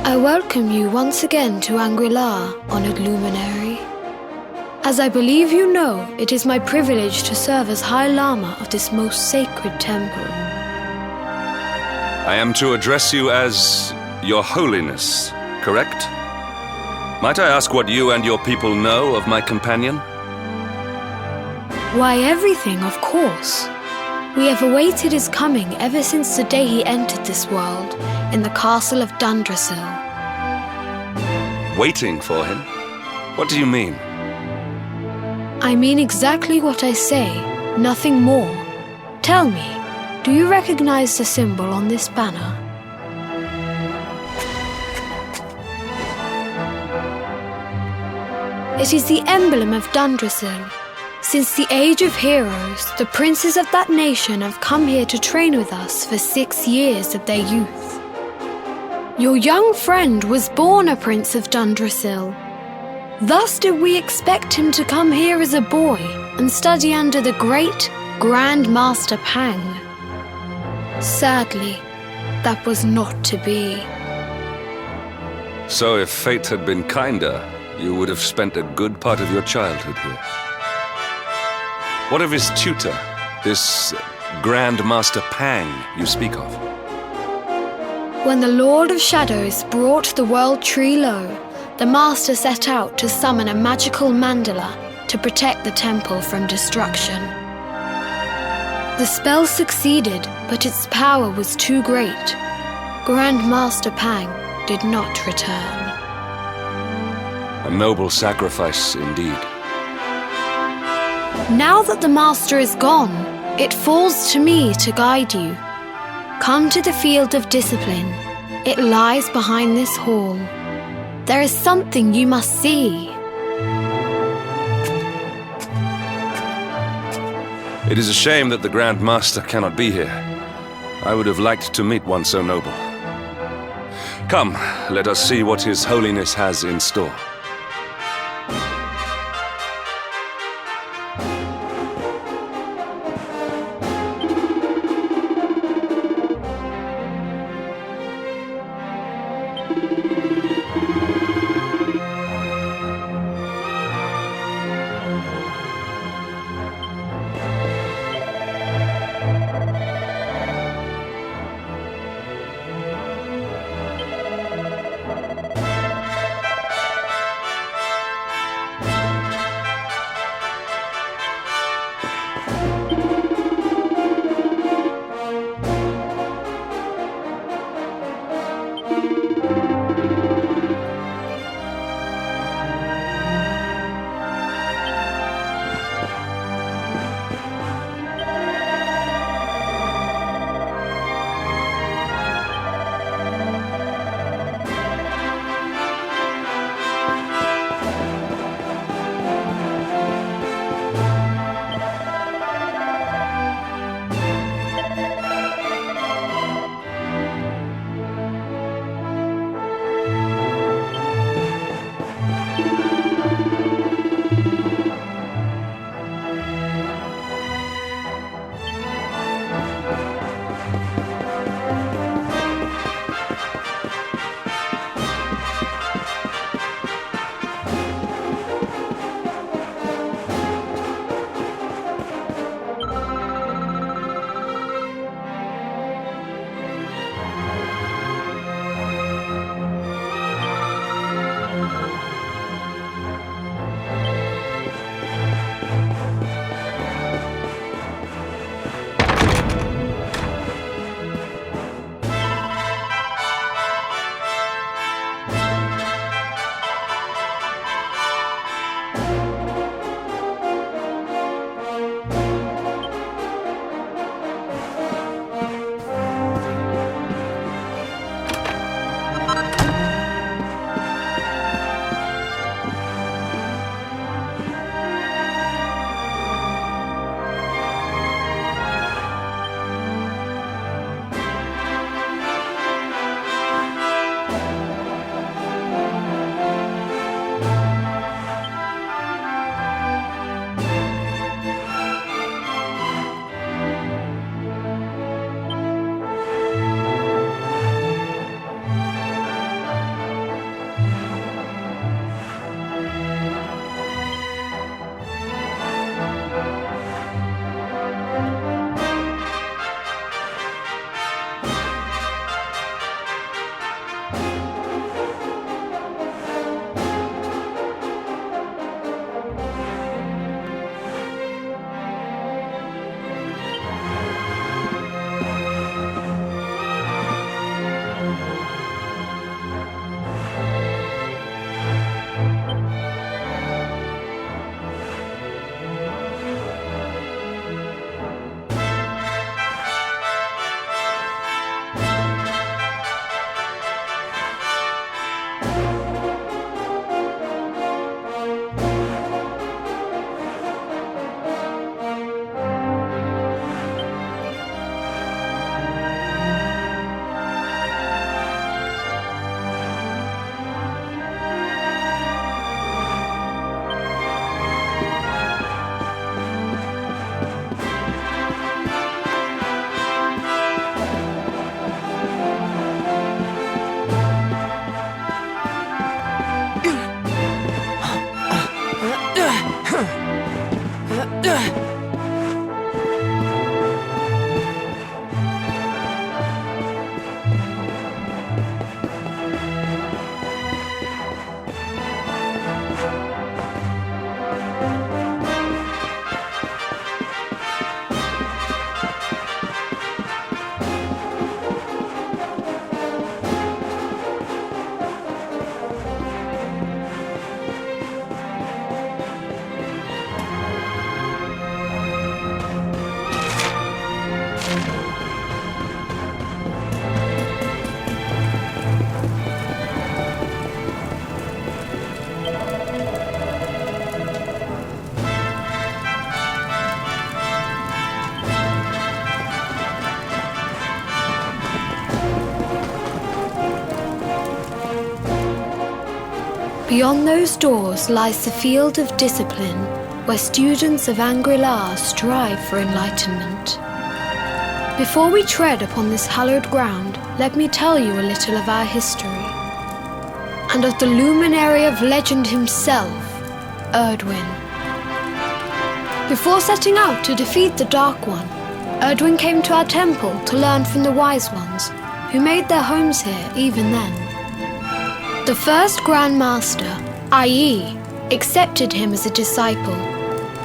I welcome you once again to Anguilla, Honored Luminary. As I believe you know, it is my privilege to serve as High Lama of this most sacred temple. I am to address you as Your Holiness, correct? Might I ask what you and your people know of my companion? Why, everything, of course. We have awaited his coming ever since the day he entered this world, in the castle of Dundrasil. Waiting for him? What do you mean? I mean exactly what I say, nothing more. Tell me, do you recognize the symbol on this banner? It is the emblem of Dundrasil. Since the age of heroes, the princes of that nation have come here to train with us for 6 years of their youth. Your young friend was born a prince of Dundrasil. Thus did we expect him to come here as a boy and study under the great Grand Master Pang. Sadly, that was not to be. So if fate had been kinder, you would have spent a good part of your childhood here. What of his tutor, this Grand Master Pang you speak of? When the Lord of Shadows brought the world tree low, the Master set out to summon a magical mandala to protect the temple from destruction. The spell succeeded, but its power was too great. Grand Master Pang did not return. A noble sacrifice indeed. Now that the Master is gone, it falls to me to guide you. Come to the field of discipline. It lies behind this hall. There is something you must see. It is a shame that the Grand Master cannot be here. I would have liked to meet one so noble. Come, let us see what His Holiness has in store. Beyond those doors lies the field of discipline, where students of Angri-La strive for enlightenment. Before we tread upon this hallowed ground, let me tell you a little of our history, and of the luminary of legend himself, Erdwin. Before setting out to defeat the Dark One, Erdwin came to our temple to learn from the Wise Ones, who made their homes here even then. The first Grand Master, i.e., accepted him as a disciple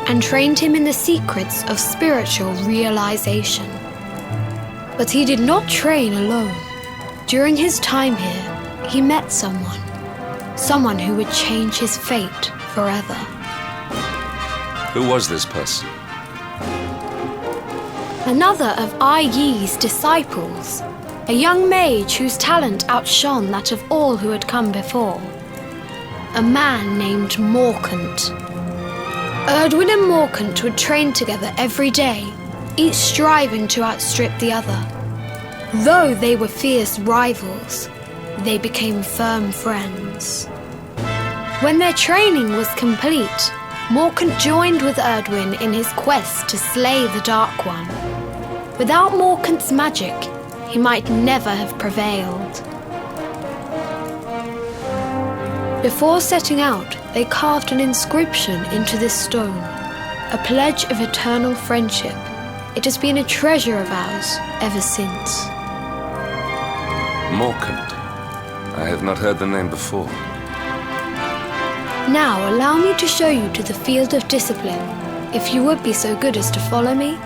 and trained him in the secrets of spiritual realization. But he did not train alone. During his time here, he met someone who would change his fate forever. Who was this person? Another of Ai Yi's disciples, a young mage whose talent outshone that of all who had come before. A man named Morkant. Erdwin and Morkant would train together every day, each striving to outstrip the other. Though they were fierce rivals, they became firm friends. When their training was complete, Morkant joined with Erdwin in his quest to slay the Dark One. Without Morkant's magic, he might never have prevailed. Before setting out, they carved an inscription into this stone, a pledge of eternal friendship. It has been a treasure of ours ever since. Morkant. I have not heard the name before. Now allow me to show you to the field of discipline, if you would be so good as to follow me.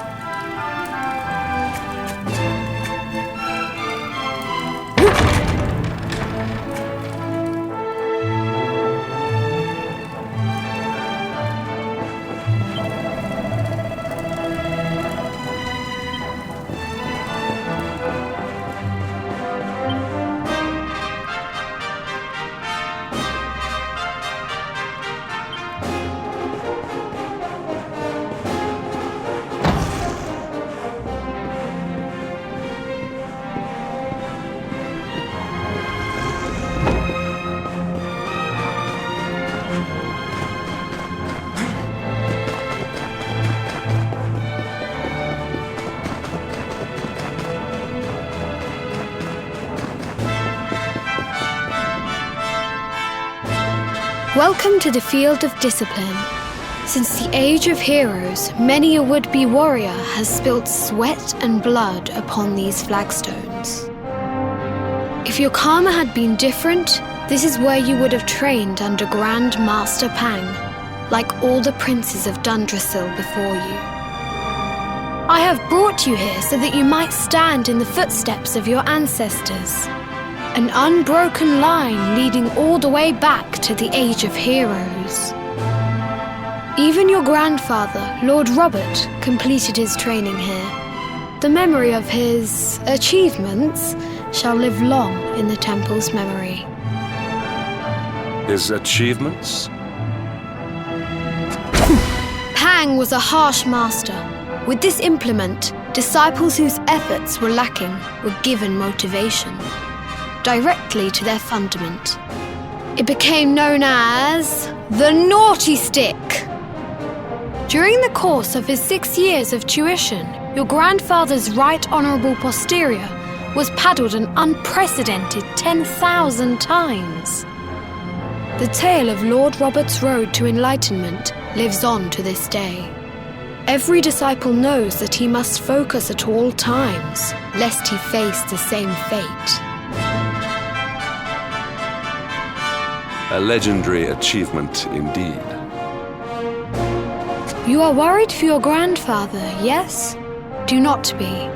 Welcome to the field of discipline. Since the age of heroes, many a would-be warrior has spilt sweat and blood upon these flagstones. If your karma had been different, this is where you would have trained under Grand Master Pang, like all the princes of Dundrasil before you. I have brought you here so that you might stand in the footsteps of your ancestors. An unbroken line leading all the way back to the Age of Heroes. Even your grandfather, Lord Robert, completed his training here. The memory of his achievements shall live long in the temple's memory. His achievements? Pang was a harsh master. With this implement, disciples whose efforts were lacking were given motivation directly to their fundament. It became known as the Naughty Stick. During the course of his 6 years of tuition, your grandfather's right honourable posterior was paddled an unprecedented 10,000 times. The tale of Lord Robert's road to enlightenment lives on to this day. Every disciple knows that he must focus at all times, lest he face the same fate. A legendary achievement indeed. You are worried for your grandfather, yes? Do not be.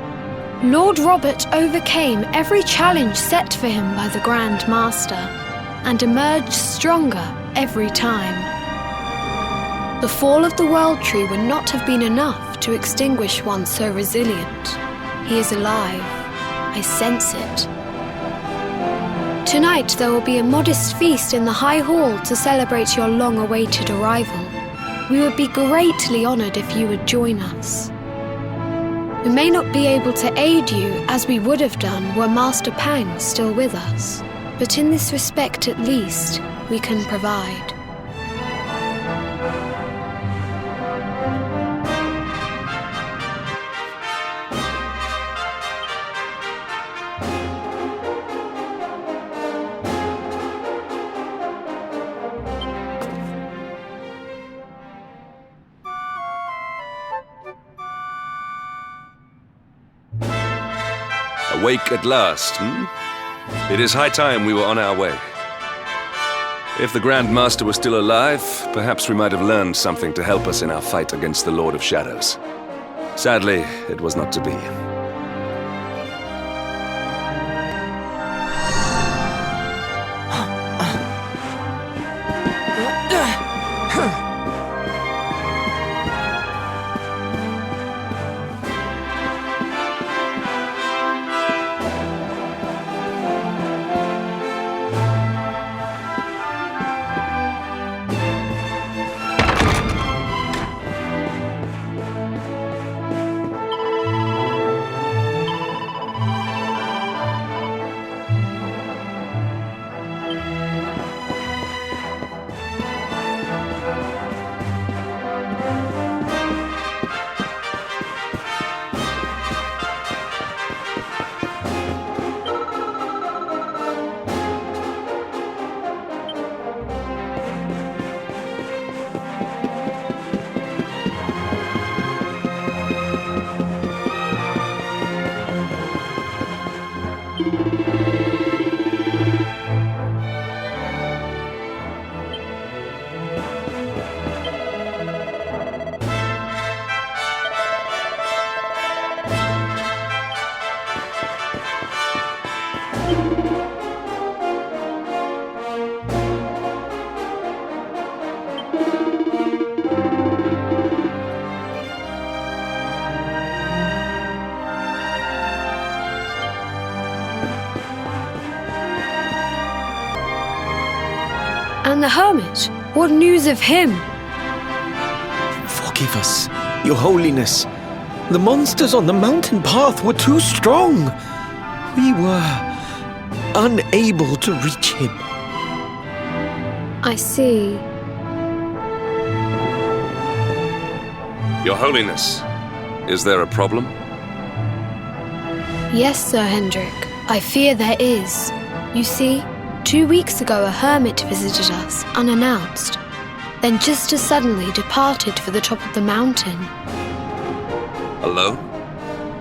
Lord Robert overcame every challenge set for him by the Grand Master, and emerged stronger every time. The fall of the World Tree would not have been enough to extinguish one so resilient. He is alive. I sense it. Tonight there will be a modest feast in the High Hall to celebrate your long-awaited arrival. We would be greatly honored if you would join us. We may not be able to aid you as we would have done were Master Pang still with us, but in this respect at least, we can provide. Awake at last, It is high time we were on our way. If the Grand Master was still alive, perhaps we might have learned something to help us in our fight against the Lord of Shadows. Sadly, it was not to be. And the hermit? What news of him? Forgive us, Your Holiness. The monsters on the mountain path were too strong. We were unable to reach him. I see. Your Holiness, is there a problem? Yes, Sir Hendrik. I fear there is. You see, 2 weeks ago a hermit visited us, unannounced, then just as suddenly departed for the top of the mountain. Alone?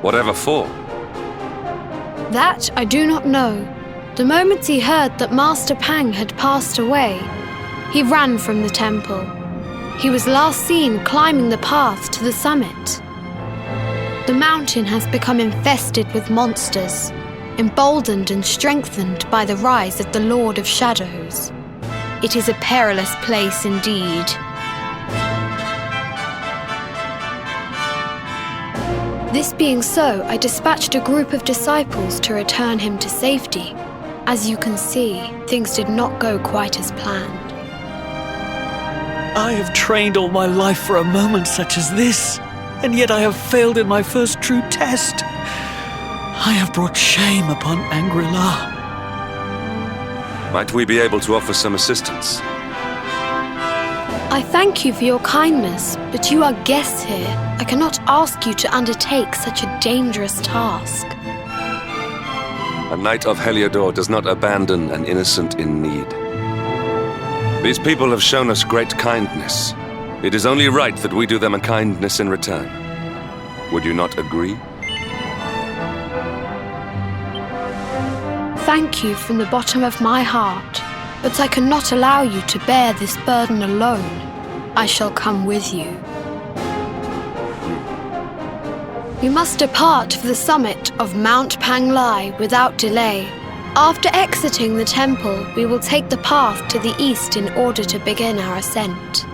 Whatever for? That I do not know. The moment he heard that Master Pang had passed away, he ran from the temple. He was last seen climbing the path to the summit. The mountain has become infested with monsters, emboldened and strengthened by the rise of the Lord of Shadows. It is a perilous place indeed. This being so, I dispatched a group of disciples to return him to safety. As you can see, things did not go quite as planned. I have trained all my life for a moment such as this, and yet I have failed in my first true test. I have brought shame upon Angri-La. Might we be able to offer some assistance? I thank you for your kindness, but you are guests here. I cannot ask you to undertake such a dangerous task. A knight of Heliodor does not abandon an innocent in need. These people have shown us great kindness. It is only right that we do them a kindness in return. Would you not agree? Thank you from the bottom of my heart, but I cannot allow you to bear this burden alone. I shall come with you. We must depart for the summit of Mount Panglai without delay. After exiting the temple, we will take the path to the east in order to begin our ascent.